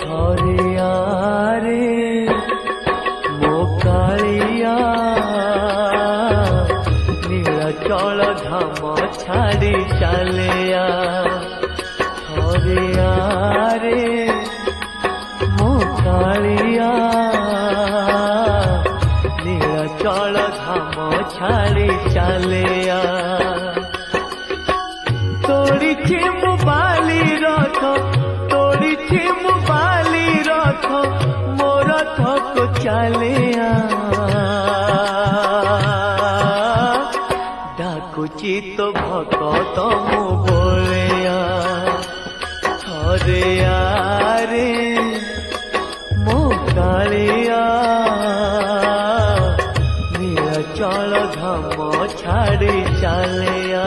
हरिया रे मो कालिया नीलाचल धाम छाड़ी चलिया हरिया रे मो कालिया नीलाचल धाम छाड़ी चलिया तोड़ी मु बाली रथ तोड़ी मु बाली रथ मो रथ को चलिया डाकुची तो भक्त मु बोलिया हरिया रे मो कालिया नीलाचल धाम छाड़ी चलिया।